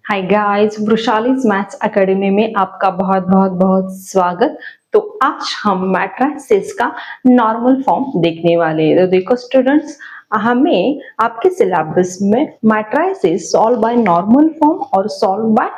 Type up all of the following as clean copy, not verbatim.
Hi guys, वृशालीज maths academy में आपका बहुत बहुत बहुत स्वागत। तो आज हम मैट्रिसेस का नॉर्मल फॉर्म देखने वाले हैं। तो देखो स्टूडेंट्स, हमें आपके सिलेबस में matrices solve by normal form और सॉल्व बाय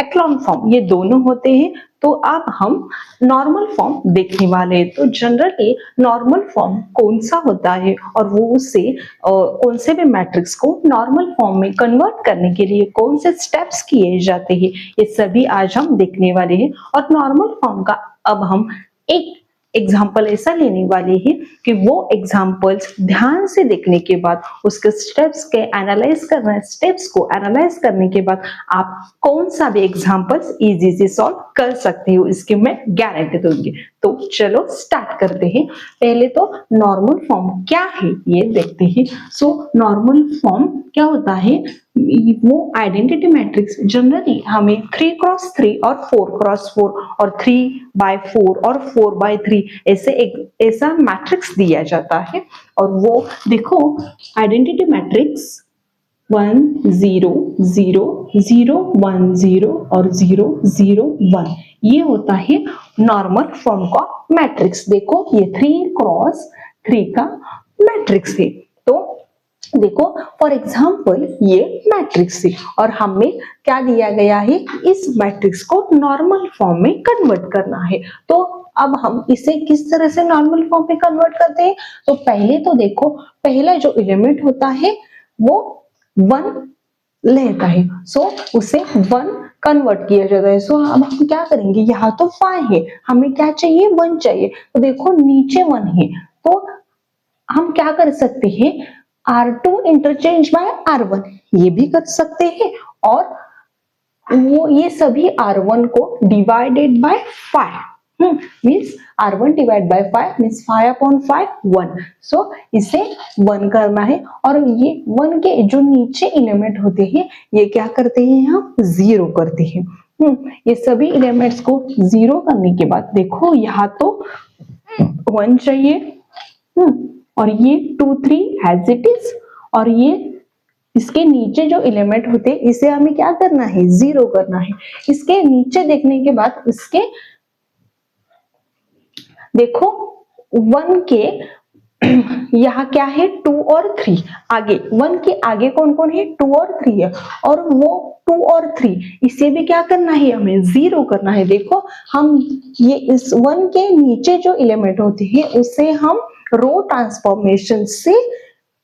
एक्लॉन फॉर्म ये दोनों होते हैं। तो अब हम नॉर्मल फॉर्म देखने वाले हैं। तो जनरली नॉर्मल फॉर्म कौन सा होता है और वो उससे कौन से भी मैट्रिक्स को नॉर्मल फॉर्म में कन्वर्ट करने के लिए कौन से स्टेप्स किए जाते हैं, ये सभी आज हम देखने वाले हैं। और नॉर्मल फॉर्म का अब हम एक एग्जाम्पल ऐसा लेने वाले हैं कि वो एग्जाम्पल्स ध्यान से देखने के बाद उसके स्टेप्स के एनालाइज करना, स्टेप्स को एनालाइज करने के बाद आप कौन सा भी एग्जाम्पल्स इजी से सॉल्व कर सकते हो, इसकी मैं गारंटी दूंगी। तो चलो स्टार्ट करते हैं। पहले तो नॉर्मल फॉर्म क्या है ये देखते हैं। सो नॉर्मल फॉर्म क्या होता है, वो आइडेंटिटी मैट्रिक्स जनरली हमें 3x3 और 4x4 और 3x4 और 4x3 ऐसा मैट्रिक्स दिया जाता है। और वो देखो आइडेंटिटी मैट्रिक्स 1 0 0 0 1 0 और 0 0 1 ये होता है नॉर्मल फॉर्म का मैट्रिक्स। देखो ये 3x3 का मैट्रिक्स है। तो देखो फॉर एग्जाम्पल ये मैट्रिक्स है और हमें क्या दिया गया है, इस मैट्रिक्स को नॉर्मल फॉर्म में कन्वर्ट करना है। तो अब हम इसे किस तरह से नॉर्मल फॉर्म में कन्वर्ट करते हैं। तो पहले तो देखो, पहला जो एलिमेंट होता है वो 1 लेता है, सो उसे 1 कन्वर्ट किया जाता है। सो अब हम क्या करेंगे, यहाँ तो 5 है, हमें क्या चाहिए, 1 चाहिए। तो देखो नीचे 1 है, तो हम क्या कर सकते हैं, R2 इंटरचेंज बाय R1 ये भी कर सकते हैं। और वो ये सभी R1 को divided by 5 means R1 divide by 5 means 5/5 1। सो इसे 1 करना है। और ये 1 के जो नीचे एलिमेंट होते हैं ये क्या करते हैं, हम 0 करते हैं। ये सभी एलिमेंट्स को 0 करने के बाद देखो यहाँ तो 1 चाहिए और ये 2 3 एज इट इज। और ये इसके नीचे जो एलिमेंट होते हैं इसे हमें क्या करना है, 0 करना है। इसके नीचे देखने के बाद इसके देखो 1 के यहाँ क्या है, 2 और 3 आगे, 1 के आगे कौन कौन है, 2 और 3 है। और वो 2 और 3 इसे भी क्या करना है, हमें 0 करना है। देखो हम ये इस 1 के नीचे जो एलिमेंट होते हैं उसे हम रो ट्रांसफॉर्मेशन से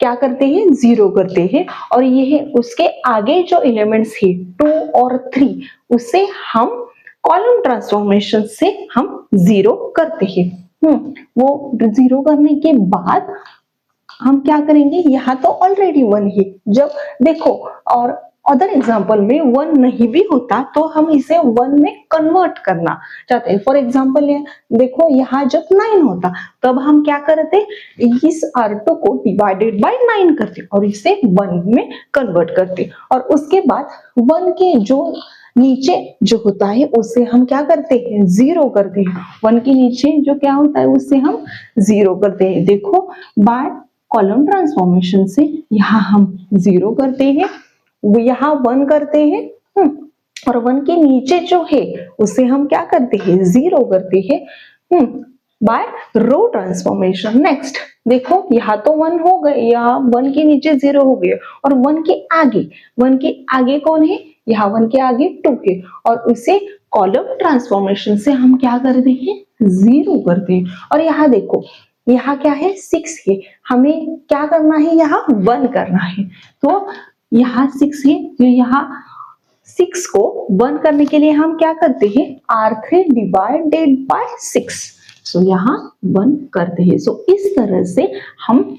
क्या करते हैं, 0 करते हैं। और ये है उसके आगे जो एलिमेंट्स है 2 और 3 उसे हम कॉलम ट्रांसफॉर्मेशन से हम 0 करते हैं। वो 0 करने के बाद हम क्या करेंगे, यहाँ तो ऑलरेडी 1 है। जब देखो और अदर एग्जाम्पल में 1 नहीं भी होता तो हम इसे 1 में कन्वर्ट करना चाहते हैं। फॉर एग्जाम्पल देखो यहाँ जब 9 होता तब हम क्या करते, इस R2 को डिवाइडेड बाय 9 करते और इसे 1 में कन्वर्ट करते। और उसके बाद 1 के जो नीचे जो होता है उससे हम क्या करते हैं, 0 करते हैं। 1 के नीचे जो क्या होता है उससे हम 0 करते हैं। देखो बाय कॉलम ट्रांसफॉर्मेशन से यहाँ हम 0 करते हैं, यहाँ 1 करते हैं और 1 के नीचे जो है उसे हम क्या करते हैं, 0 करते हैं बाय रो ट्रांसफॉर्मेशन। नेक्स्ट देखो यहाँ तो 1 हो गए, यहाँ 1 के नीचे 0 हो गए। और 1 के आगे कौन है, यहाँ 1 के आगे 2 है और उसे कॉलम ट्रांसफॉर्मेशन से हम क्या करते हैं, 0 करते हैं। और यहाँ देखो यहाँ क्या है, 6 है, हमें क्या करना है, यहाँ 1 करना है। तो यहाँ 6 है, तो यहाँ 6 को 1 करने के लिए हम क्या करते हैं, R3 डिवाइडेड बाय 6। सो यहाँ 1 करते हैं। सो इस तरह से हम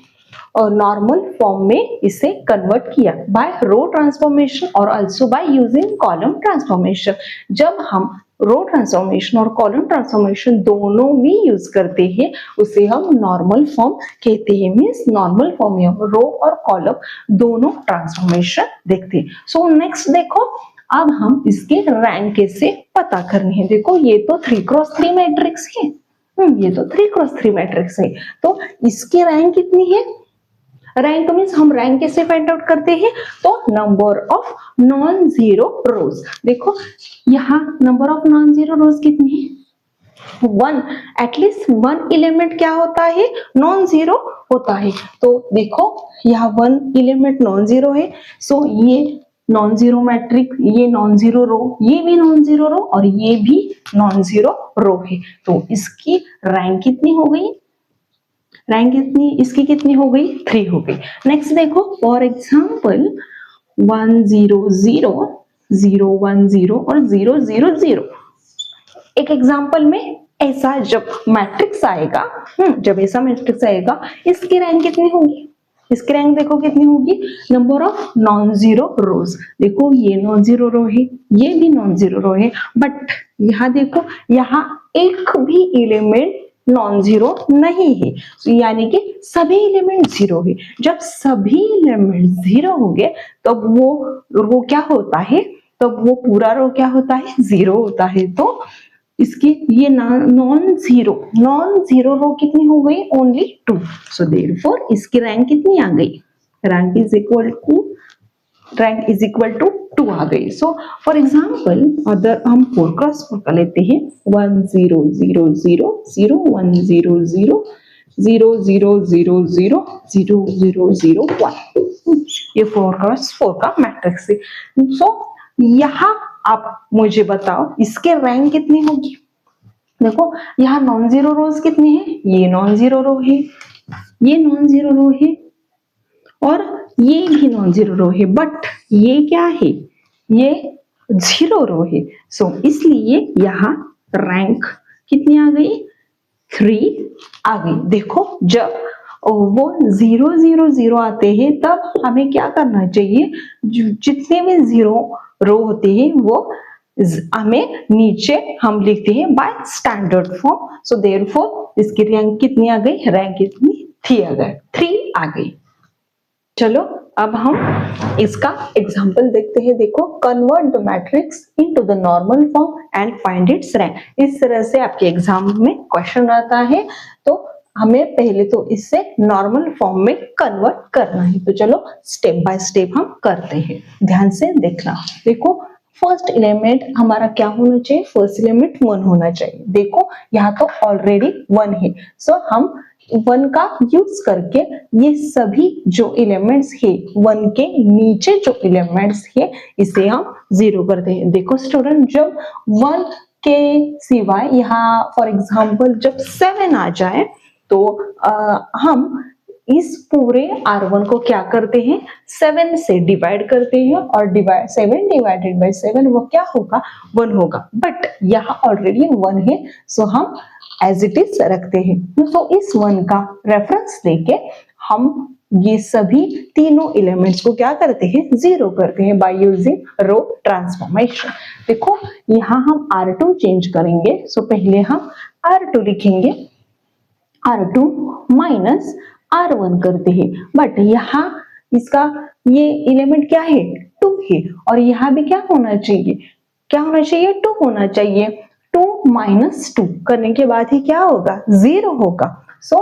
नॉर्मल फॉर्म में इसे कन्वर्ट किया बाय रो ट्रांसफॉर्मेशन और also by using column transformation. जब हम रो ट्रांसफॉर्मेशन और कॉलम ट्रांसफॉर्मेशन दोनों भी यूज करते हैं उसे हम नॉर्मल फॉर्म कहते हैं। मींस नॉर्मल फॉर्म में हम रो और कॉलम दोनों ट्रांसफॉर्मेशन देखते हैं। सो नेक्स्ट देखो, अब हम इसके रैंक कैसे पता करने हैं। देखो ये तो 3x3 मैट्रिक्स है, ये तो 3x3 मैट्रिक्स है, तो इसकी रैंक कितनी है, रैंक मीन्स हम रैंक कैसे फाइंड आउट करते हैं, तो नंबर ऑफ नॉन जीरो रोज। देखो यहाँ नंबर ऑफ नॉन जीरो रोज कितनी है, वन, एटलीस्ट वन एलिमेंट क्या होता है, नॉन जीरो होता है। तो देखो यहाँ वन एलिमेंट नॉन जीरो है, सो ये नॉन जीरो मैट्रिक्स, ये नॉन जीरो रो, ये भी नॉन जीरो रो और ये भी नॉन जीरो रो है। तो इसकी रैंक कितनी हो गई, रैंक कितनी, इसकी कितनी हो गई, 3 हो गई। नेक्स्ट देखो फॉर एग्जाम्पल 1 0 0 0 1 0 और 0 0 0। एक एग्जाम्पल में ऐसा जब मैट्रिक्स आएगा, जब ऐसा मैट्रिक्स आएगा, इसकी रैंक कितनी होगी, इसकी रैंक देखो कितनी होगी, नंबर ऑफ नॉन जीरो रोज। देखो ये नॉन जीरो रो है, ये भी नॉन जीरो रो है, बट यहाँ देखो यहाँ एक भी एलिमेंट नॉन जीरो नहीं है, यानी कि सभी एलिमेंट जीरो है। जब सभी एलिमेंट जीरो होंगे तब वो क्या होता है, तब वो पूरा रो क्या होता है, जीरो होता है। तो इसकी ये नॉन जीरो रो कितनी हो गई, ओनली 2। सो देयरफॉर इसकी रैंक कितनी आ गई, रैंक इज इक्वल टू 2 आ गई। सो फॉर एग्जाम्पल अदर हम 4 क्रॉस 4 का लेते हैं, 1 0 0 0 0 1 0 0 0 0 0 0 0 0 0 1, ये 4 क्रॉस 4 का मैट्रिक्स है। सो यहाँ आप मुझे बताओ इसके रैंक कितनी होगी। देखो यहाँ नॉन जीरो रोज कितनी है, ये नॉन जीरो रो है, ये नॉन जीरो रो है और ये भी नॉन जीरो रो है, बट ये क्या है, ये जीरो रो है। सो इसलिए यहाँ रैंक कितनी आ गई, 3 आ गई। देखो जब वो 0 0 0 आते हैं तब हमें क्या करना चाहिए, जितने भी जीरो रो होते हैं वो हमें नीचे हम लिखते हैं by standard form. So therefore इसकी रैंक कितनी आ गई, रैंक कितनी, 3 आ गई। चलो अब हम इसका एग्जांपल देखते हैं। देखो convert the matrix into the normal form and find its rank. इस तरह से आपके एग्जाम में क्वेश्चन आता है, तो हमें पहले तो इससे नॉर्मल फॉर्म में कन्वर्ट करना है। तो चलो स्टेप बाय स्टेप हम करते हैं, ध्यान से देखना। देखो फर्स्ट एलिमेंट हमारा क्या होना चाहिए, फर्स्ट एलिमेंट 1 होना चाहिए। देखो यहाँ तो ऑलरेडी 1 है, सो हम 1 का यूज करके ये सभी जो एलिमेंट्स है 1 के नीचे जो एलिमेंट्स है इसे हम 0 करते हैं। देखो स्टूडेंट जब 1 के सिवाय यहाँ फॉर एग्जांपल जब 7 आ जाए तो हम इस पूरे R1 को क्या करते हैं, 7 से डिवाइड करते हैं और 7 डिवाइडेड बाय 7 वो क्या होगा, 1 होगा। बट यहाँ ऑलरेडी 1 है, सो हम एज इट इज रखते हैं। तो इस 1 का रेफरेंस लेके हम ये सभी तीनों एलिमेंट्स को क्या करते हैं, 0 करते हैं बाय यूजिंग रो ट्रांसफॉर्मेशन। देखो यहाँ हम R2 चेंज करेंगे, सो पहले हम R2 लिखेंगे, R2 माइनस R1 करते हैं। बट यहाँ इसका ये एलिमेंट क्या है, 2 है और यहाँ भी क्या होना चाहिए, क्या होना चाहिए, 2 होना चाहिए। 2 माइनस 2 करने के बाद ही क्या होगा, 0 होगा। सो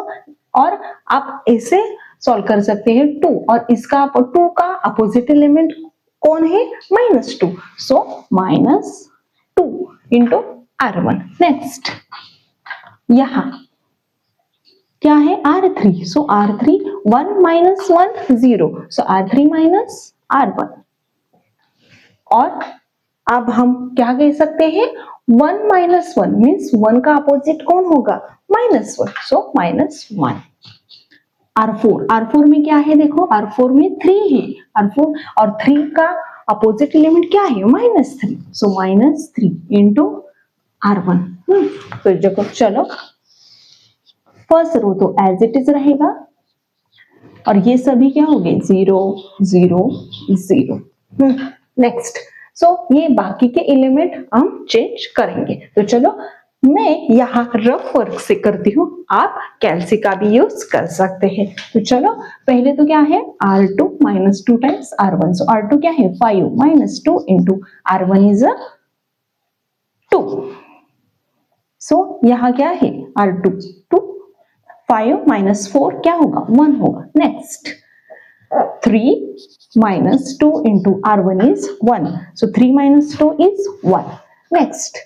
और आप ऐसे सॉल्व कर सकते हैं 2 और इसका 2 का अपोजिट एलिमेंट कौन है, -2। सो -2 इंटू R1। नेक्स्ट यहाँ क्या है, R3। सो R3 1 माइनस 1 0, सो R3 माइनस R1। और अब हम क्या कह सकते हैं, 1 माइनस 1 मीन्स 1 का अपोजिट कौन होगा, -1, सो -1। R4 में क्या है, देखो R4 में 3 है, R4 और 3 का अपोजिट एलिमेंट क्या है, -3, सो -3 इंटू R1। तो चलो फर्स्ट रो तो एज इट इज रहेगा और ये सभी क्या हो गए, 0 0 0। नेक्स्ट सो ये बाकी के एलिमेंट हम चेंज करेंगे। तो चलो मैं यहाँ रफ वर्क से करती हूँ, आप कैलसी का भी यूज कर सकते हैं। तो चलो पहले तो क्या है, R2 -2 टाइम्स R1। सो R2 क्या है, 5 -2 इंटू R1 इज 2। सो यहाँ क्या है, R2 2, 5 - 4 क्या होगा, 1 होगा। Next 3 minus 2 into R1 is 1. So 3 minus 2 is 1. Next,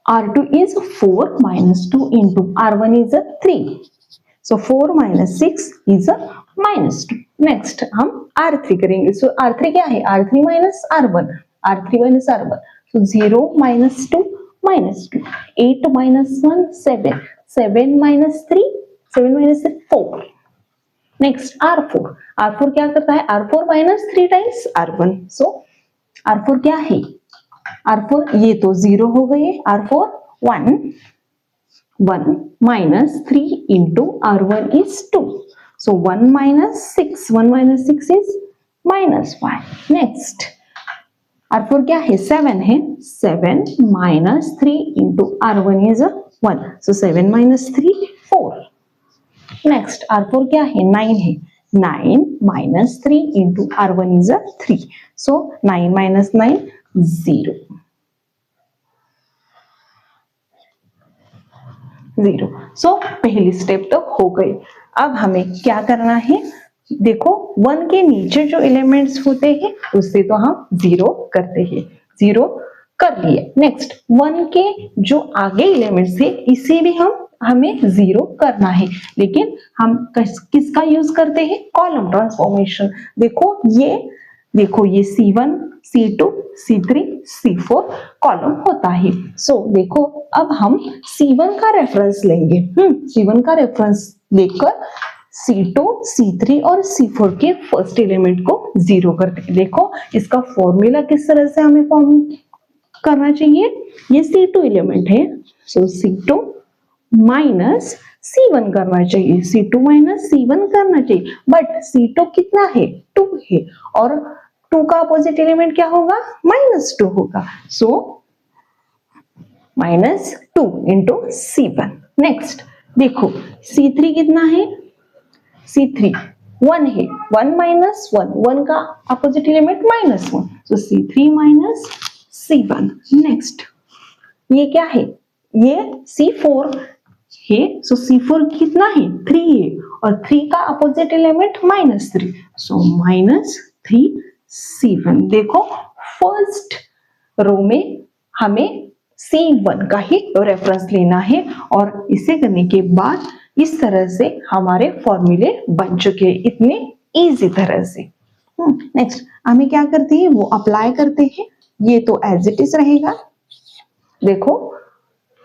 R2 is 4 minus 2 into R1 is a 3. So 4 minus 6 is a minus 2. Next हम R3 करेंगे. So R3 क्या है? R3 minus R1. R3 minus R1. So 0 minus 2 minus 2. 8 minus 1 7. 7 minus 3. 7 minus 3 4. Next R4. R4 क्या करता है? R4 minus 3 times R1. So R4 क्या है? R4 ये तो 0 हो गए. R4 1 minus 3 into R1 is 2. So 1 minus 6. 1 minus 6 is minus 5. Next R4 क्या है? 7 है. 7 minus 3 into R1 is 1. So 7 minus 3 4. Next R4 क्या है? 9 है. 9 minus 3 into R1 is 3. So 9 minus 9 0. 0. So पहली स्टेप तो हो गई. अब हमें क्या करना है? देखो 1 के नीचे जो एलिमेंट्स होते हैं उससे तो हम 0 करते हैं. 0 कर लिए. नेक्स्ट 1 के जो आगे एलिमेंट्स है इसे भी हमें 0 करना है. लेकिन हम किसका यूज करते हैं? Column transformation. देखो ये C1 C2 C3 C4 column होता है. सो देखो अब हम C1 का रेफरेंस लेंगे. C1 का रेफरेंस लेकर C2 C3 और C4 के फर्स्ट एलिमेंट को 0 करते हैं. देखो इसका फॉर्मूला किस तरह से हमें फॉर्म करना चाहिए. ये C2 एलिमेंट है. सो C2 माइनस C1 करना चाहिए. C2 माइनस C1 करना चाहिए. बट C2 कितना है? 2 है. और 2 का अपोजिट एलिमेंट क्या होगा? -2 होगा. सो -2 इंटू C1. नेक्स्ट देखो C3 कितना है? C3 1 है. 1 minus 1. 1 का अपोजिट एलिमेंट -1. सो C3 माइनस C1. नेक्स्ट ये क्या है? ये C4 है. सो C4 कितना है? 3 है. और 3 का अपोजिट एलिमेंट -3. सो -3 C1. देखो फर्स्ट रो में हमें C1 का ही रेफरेंस लेना है. और इसे करने के बाद इस तरह से हमारे फॉर्मूले बन चुके हैं इतने इजी तरह से. नेक्स्ट हमें क्या करते हैं? वो अप्लाई करते हैं. ये तो एज इट इज रहेगा. देखो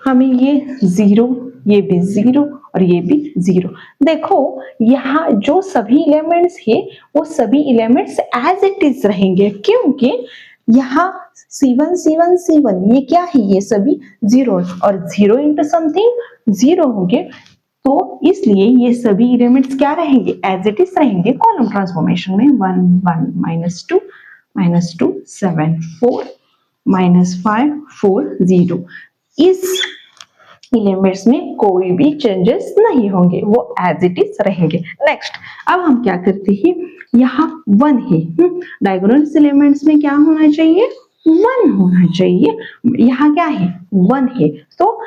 हमें ये 0, ये भी 0 और ये भी 0. देखो यहाँ जो सभी एलिमेंट्स है वो सभी एलिमेंट्स एज इट इज रहेंगे. क्योंकि यहाँ C1 C1 C1 ये क्या है? ये सभी 0 और 0 इंटू समथिंग 0 होंगे. तो इसलिए ये सभी एलिमेंट्स क्या रहेंगे? एज इट इज रहेंगे कॉलम ट्रांसफॉर्मेशन में. 1 1 -2 7 4 -5 4 0. इस एलिमेंट्स में कोई भी चेंजेस नहीं होंगे. वो एज इट इज रहेंगे. नेक्स्ट अब हम क्या करते हैं? यहाँ 1 है. डायगोनल एलिमेंट्स में क्या होना चाहिए? 1 होना चाहिए. यहाँ क्या है? 1 है. तो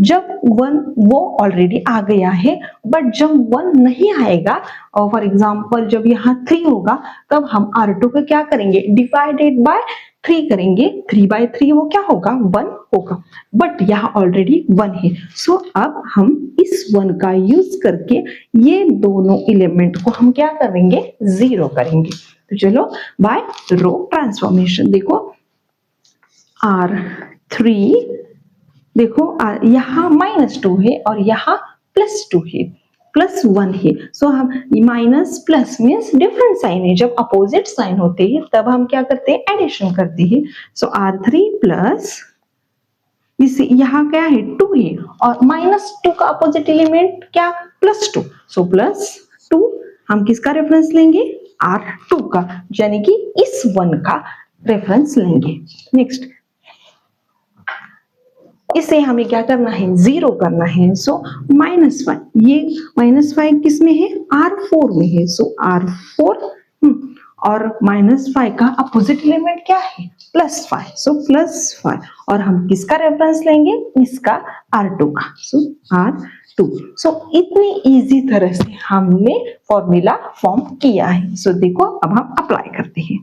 जब 1 वो ऑलरेडी आ गया है. बट जब 1 नहीं आएगा और फॉर एग्जांपल जब यहाँ 3 होगा तब हम R2 को क्या करेंगे? डिवाइडेड बाय 3 करेंगे. 3/3 वो क्या होगा? 1 होगा. बट यहाँ ऑलरेडी 1 है. सो अब हम इस 1 का यूज करके ये दोनों एलिमेंट को हम क्या करेंगे? 0 करेंगे. तो चलो बाय रो ट्रांसफॉर्मेशन. देखो R3 देखो यहाँ -2 है और यहाँ +2 है. +1 है. सो हम minus plus means different sign है. जब अपोजिट साइन होते हैं तब हम क्या करते हैं? एडिशन करते हैं. सो R3 प्लस इसे यहाँ क्या है? 2 है. और -2 का अपोजिट एलिमेंट क्या? +2. सो +2 हम किसका रेफरेंस लेंगे? R2 का. यानी कि इस 1 का रेफरेंस लेंगे. नेक्स्ट इसे हमें क्या करना है? 0 करना है. सो -5. ये -5 किस में है? R4 में है. सो R4 और -5 का अपोजिट एलिमेंट क्या है? +5. सो +5 और हम किसका रेफरेंस लेंगे? इसका R2 का. सो 2। सो इतनी इजी तरह से हमने फॉर्मूला फॉर्म किया है। सो देखो अब हम अप्लाई करते हैं।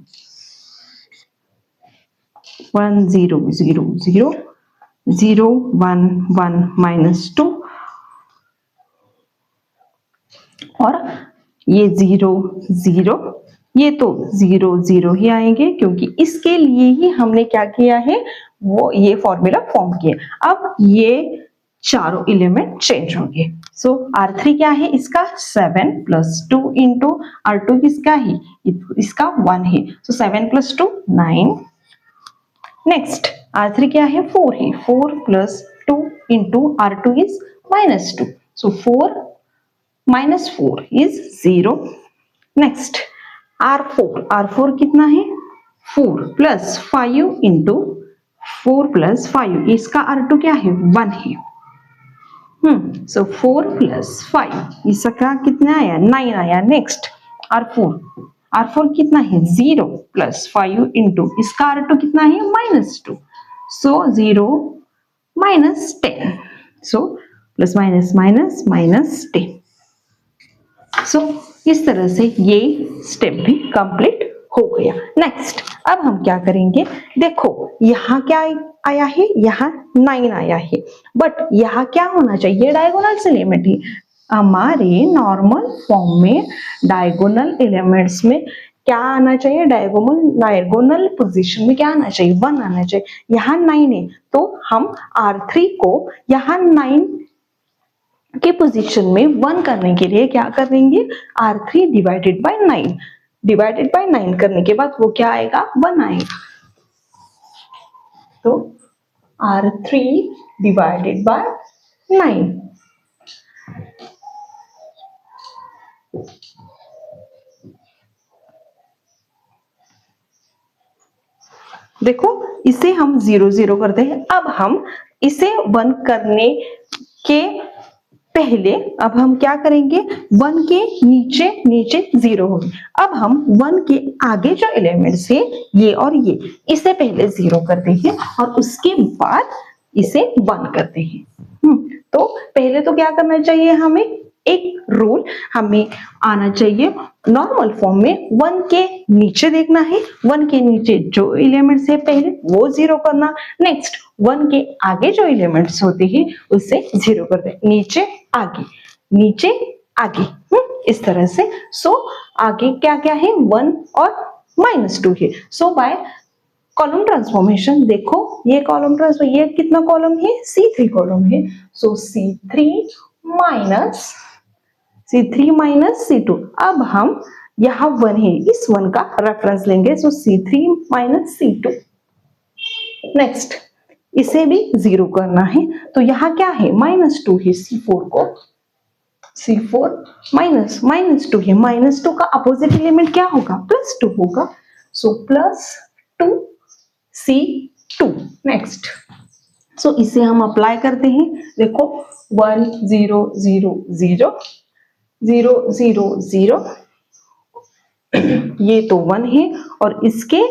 1 0 0 0 0 1 1 माइनस 2 और ये 0 0, ये तो 0 0 ही आएंगे क्योंकि इसके लिए ही हमने क्या किया है, वो ये फॉर्मूला फॉर्म किया। अब ये चारों एलिमेंट चेंज होंगे। सो R3 क्या है इसका 7 प्लस 2 इंटू R2 किसका है, इसका 1 है। सो 7 प्लस 2 9। नेक्स्ट R3 क्या है 4 है, 4 plus 2 into R2 is minus 2। So 4 minus 4 is 0। Next R4 कितना है 4 प्लस 5 इंटू 4 प्लस 5, इसका R2 क्या है 1 है। सो 4 प्लस 5 इसका कितना आया 9 आया। नेक्स्ट R4 कितना है 0 प्लस 5 इंटू इसका R2 कितना है माइनस 2। सो 0 minus 10। So plus minus minus minus 10। सो इस तरह से ये स्टेप भी कंप्लीट हो गया। नेक्स्ट अब हम क्या करेंगे, देखो यहाँ क्या आया है, यहाँ 9 आया है, बट यहाँ क्या होना चाहिए डायगोनल एलिमेंट ही। हमारे नॉर्मल फॉर्म में डायगोनल एलिमेंट्स में क्या आना चाहिए, डायगोनल पोजीशन में क्या आना चाहिए 1 आना चाहिए। यहाँ 9 है तो हम R3 को यहाँ 9 के पोजीशन में 1 करने के लिए क्या करेंगे, R3 divided by 9, divided by 9 करने के बाद वो क्या आएगा 1 आएगा। तो R3 डिवाइडेड बाय 9। देखो इसे हम 0 0 करते हैं। अब हम इसे 1 करने के पहले अब हम क्या करेंगे, 1 के नीचे 0 होगी। अब हम 1 के आगे जो एलिमेंट्स है ये और ये, इसे पहले 0 करते हैं और उसके बाद इसे 1 करते हैं। तो पहले तो क्या करना चाहिए, हमें एक रूल हमें आना चाहिए नॉर्मल फॉर्म में 1 के नीचे देखना है, 1 के नीचे जो एलिमेंट्स है पहले वो 0 करना। नेक्स्ट 1 के आगे जो एलिमेंट्स होते हैं उससे 0 करते हैं, नीचे आगे इस तरह से। सो आगे क्या क्या है 1 और माइनस 2 है। सो बाय कॉलम ट्रांसफॉर्मेशन, देखो ये कॉलम ट्रांसफॉर्म, ये कितना कॉलम है C3 कॉलम है। सो C3 माइनस C2। अब हम यहाँ 1 है, इस 1 का रेफरेंस लेंगे। सो C3 माइनस C2। नेक्स्ट इसे भी 0 करना है तो यहाँ क्या है माइनस 2 है, C4 माइनस 2 है। माइनस 2 का अपोजिट एलिमेंट क्या होगा प्लस 2 होगा। So plus 2 C2। Next so इसे हम अप्लाई करते हैं। देखो 1 0 0 0 0 0 0, ये तो 1 है और इसके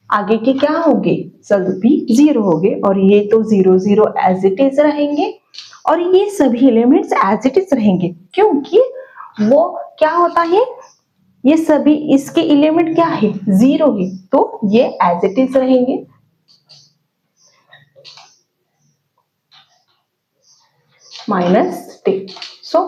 आगे के क्या होंगे, सभी 0 होंगे और ये तो 0 0 एज इट इज रहेंगे और ये सभी एलिमेंट्स एज इट इज रहेंगे क्योंकि वो क्या होता है, ये सभी इसके एलिमेंट क्या है 0 है तो ये एज इट इज रहेंगे। माइनस 10। सो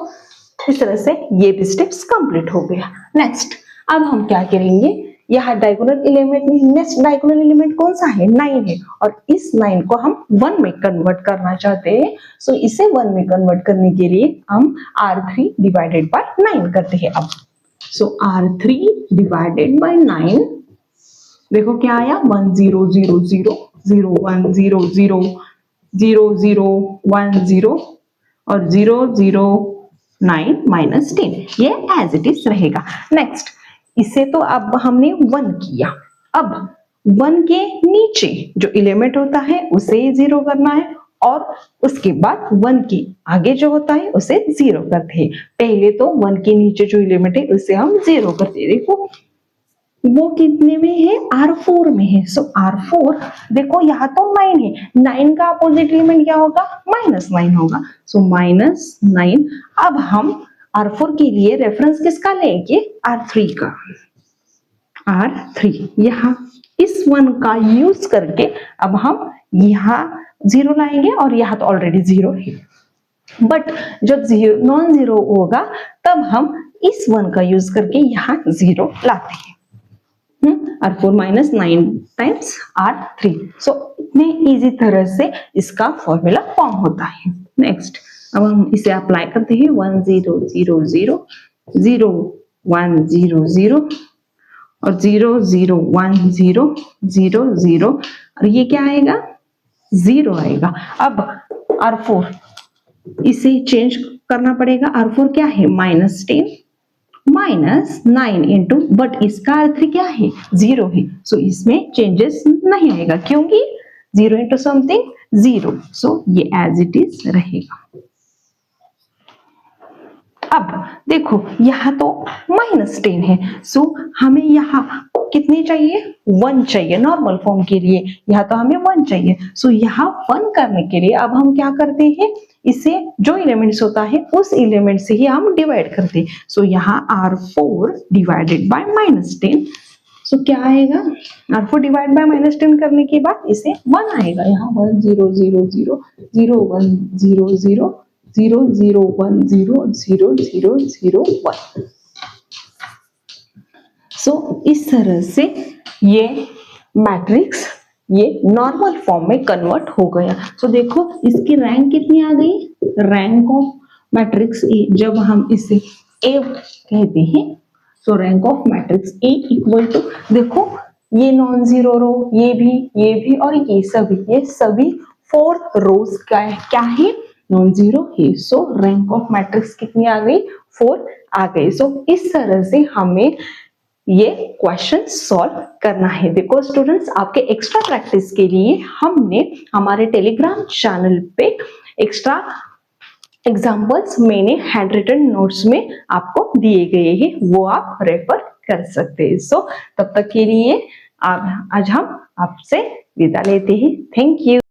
इस तरह से ये भी स्टेप्स कंप्लीट हो गया। नेक्स्ट अब हम क्या करेंगे, यहाँ डायगोनल एलिमेंट में नेक्स्ट डायगोनल एलिमेंट कौन सा है 9 है और इस 9 को हम 1 में कन्वर्ट करना चाहते हैं। सो इसे 1 में कन्वर्ट करने के लिए हम R3 डिवाइडेड बाय 9 करते हैं। अब सो R3 डिवाइडेड बाय 9, देखो क्या आया 1 0 0 0 0 1 0 0 0 0 1 0 और 0 0 9 माइनस 10, ये एज इट इज रहेगा। नेक्स्ट इसे तो अब हमने 1 किया, अब 1 के नीचे जो एलिमेंट होता है उसे 0 करना है और उसके बाद 1 के आगे जो होता है उसे 0 करते हैं। पहले तो 1 के नीचे जो एलिमेंट है उसे हम 0 करते हैं। देखो वो कितने में है, R4 में है। सो R4 देखो यहाँ तो 9 है, 9 का अपोजिट एलिमेंट क्या होगा, -9 होगा। सो -9। अब हम R4 के लिए रेफरेंस किसका लेंगे, R3 का। R3 यहाँ इस 1 का यूज करके अब हम यहाँ 0 लाएंगे, और यहाँ तो ऑलरेडी 0 है, बट जब नॉन जीरो होगा तब हम इस 1 का यूज करके यहाँ 0 लाते हैं। R4 minus 9 times R3। सो इतने इजी तरह से इसका फॉर्मूला फॉर्म होता है। नेक्स्ट अब हम इसे अप्लाई करते हैं, 1 0 0 0 0 1 0 0 और 0 0 1 0 0 0, और ये क्या आएगा, 0 आएगा। अब R4 इसे चेंज करना पड़ेगा, R4 क्या है, -10 -9 इंटू, बट इसका अर्थ क्या है, 0 है। सो इसमें चेंजेस नहीं आएगा, क्योंकि 0 इंटू समथिंग 0। सो ये एज इट इज रहेगा। अब देखो यहाँ तो -10 है, सो हमें यहाँ कितने चाहिए, 1 चाहिए नॉर्मल फॉर्म के लिए। यहाँ तो हमें 1 चाहिए। सो यहाँ 1 करने के लिए अब हम क्या करते हैं, इसे जो एलिमेंट्स होता है उस एलिमेंट से ही हम डिवाइड करते हैं। सो यहाँ R4 डिवाइडेड बाय -10। सो क्या आएगा, R4 डिवाइड बाय -10 करने के बाद इसे 1 आएगा। यहाँ 1 0 0 0 0 1 0 0 0 0 1 0 0 0 0 1। सो इस तरह से ये मैट्रिक्स ये नॉर्मल फॉर्म में कन्वर्ट हो गया। सो देखो इसकी रैंक कितनी आ गई, रैंक ऑफ मैट्रिक्स ए, जब हम इसे ए कहते हैं, so rank of matrix A equal to, देखो ये नॉन जीरो रो, ये भी और ये सभी 4 रोज क्या है, नॉन जीरो है। सो रैंक ऑफ मैट्रिक्स कितनी आ गई, 4 आ गई। सो इस तरह से हमें ये क्वेश्चन सॉल्व करना है। देखो स्टूडेंट्स, आपके एक्स्ट्रा प्रैक्टिस के लिए हमने हमारे टेलीग्राम चैनल पे एक्स्ट्रा एग्जाम्पल्स मैंने हैंड रिटन नोट्स में आपको दिए गए हैं, वो आप रेफर कर सकते हैं। सो तब तक के लिए आज हम आपसे विदा लेते हैं। Thank you.